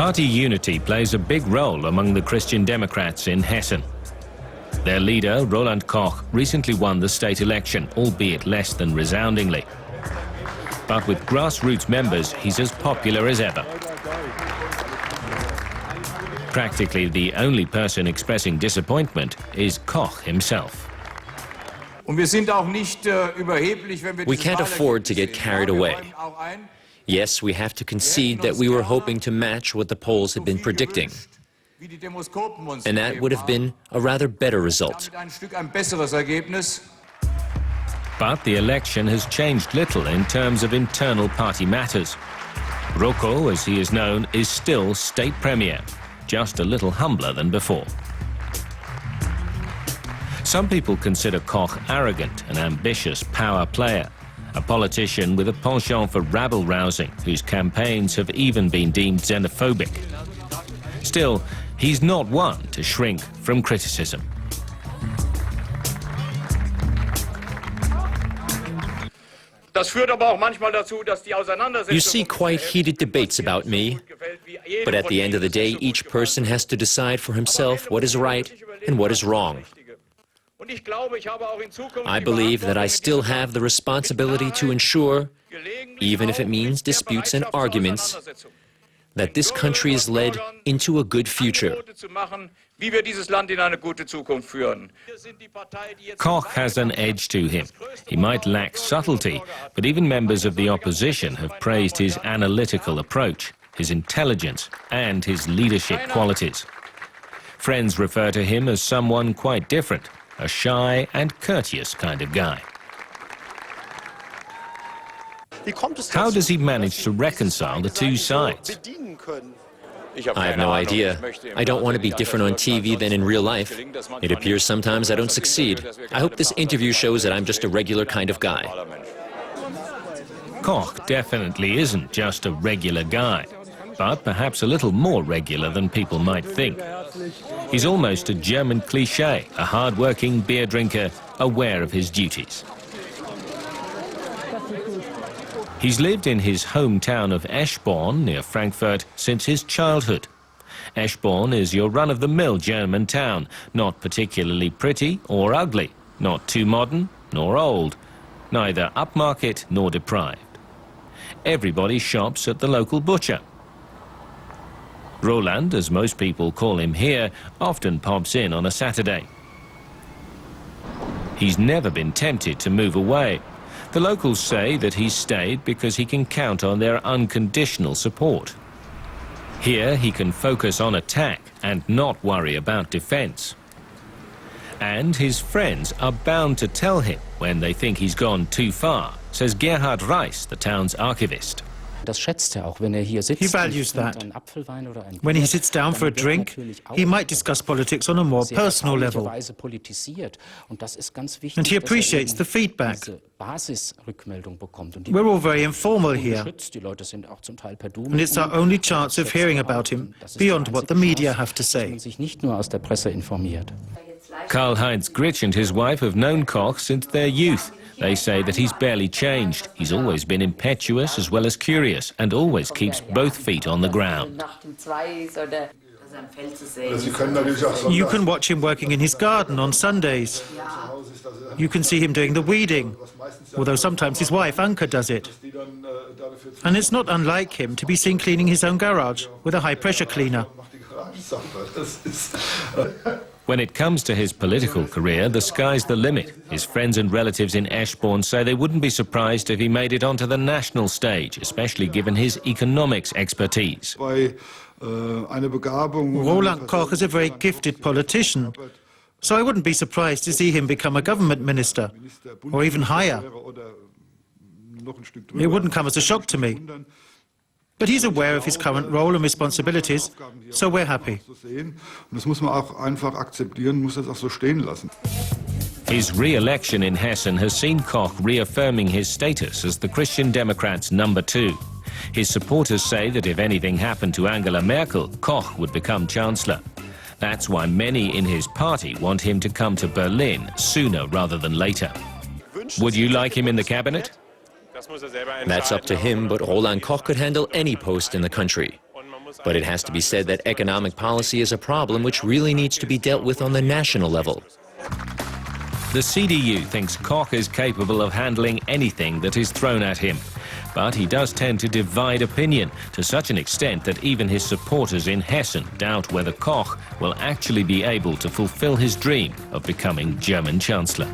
Party unity plays a big role among the Christian Democrats in Hessen. Their leader, Roland Koch, recently won the state election, albeit less than resoundingly. But with grassroots members, he's as popular as ever. Practically the only person expressing disappointment is Koch himself. We can't afford to get carried away. Yes, we have to concede that we were hoping to match what the polls had been predicting. And that would have been a rather better result. But the election has changed little in terms of internal party matters. Rocco, as he is known, is still state premier, just a little humbler than before. Some people consider Koch arrogant, an ambitious power player, a politician with a penchant for rabble-rousing, whose campaigns have even been deemed xenophobic. Still, he's not one to shrink from criticism. You see quite heated debates about me, but at the end of the day, each person has to decide for himself what is right and what is wrong. I believe that I still have the responsibility to ensure, even if it means disputes and arguments, that this country is led into a good future. Koch has an edge to him. He might lack subtlety, but even members of the opposition have praised his analytical approach, his intelligence, and his leadership qualities. Friends refer to him as someone quite different, a shy and courteous kind of guy. How does he manage to reconcile the two sides? I have no idea. I don't want to be different on TV than in real life. It appears sometimes I don't succeed. I hope this interview shows that I'm just a regular kind of guy. Koch definitely isn't just a regular guy, but perhaps a little more regular than people might think. He's almost a German cliché, a hard-working beer drinker, aware of his duties. He's lived in his hometown of Eschborn, near Frankfurt, since his childhood. Eschborn is your run-of-the-mill German town, not particularly pretty or ugly, not too modern nor old, neither upmarket nor deprived. Everybody shops at the local butcher. Roland, as most people call him here, often pops in on a Saturday. He's never been tempted to move away. The locals say that he's stayed because he can count on their unconditional support. Here he can focus on attack and not worry about defense. And his friends are bound to tell him when they think he's gone too far, says Gerhard Reiss, the town's archivist. He values that. When he sits down for a drink, he might discuss politics on a more personal level. And he appreciates the feedback. We're all very informal here, and it's our only chance of hearing about him beyond what the media have to say. Karl-Heinz Gritsch and his wife have known Koch since their youth. They say that he's barely changed. He's always been impetuous as well as curious and always keeps both feet on the ground. You can watch him working in his garden on Sundays. You can see him doing the weeding, although sometimes his wife, Anke, does it. And it's not unlike him to be seen cleaning his own garage with a high-pressure cleaner. When it comes to his political career, the sky's the limit. His friends and relatives in Eschborn say they wouldn't be surprised if he made it onto the national stage, especially given his economics expertise. Roland Koch is a very gifted politician, so I wouldn't be surprised to see him become a government minister, or even higher. It wouldn't come as a shock to me. But he's aware of his current role and responsibilities, so we're happy. His re-election in Hessen has seen Koch reaffirming his status as the Christian Democrats' #2. His supporters say that if anything happened to Angela Merkel, Koch would become chancellor. That's why many in his party want him to come to Berlin sooner rather than later. Would you like him in the cabinet? That's up to him, but Roland Koch could handle any post in the country. But it has to be said that economic policy is a problem which really needs to be dealt with on the national level. The CDU thinks Koch is capable of handling anything that is thrown at him. But he does tend to divide opinion to such an extent that even his supporters in Hessen doubt whether Koch will actually be able to fulfill his dream of becoming German Chancellor.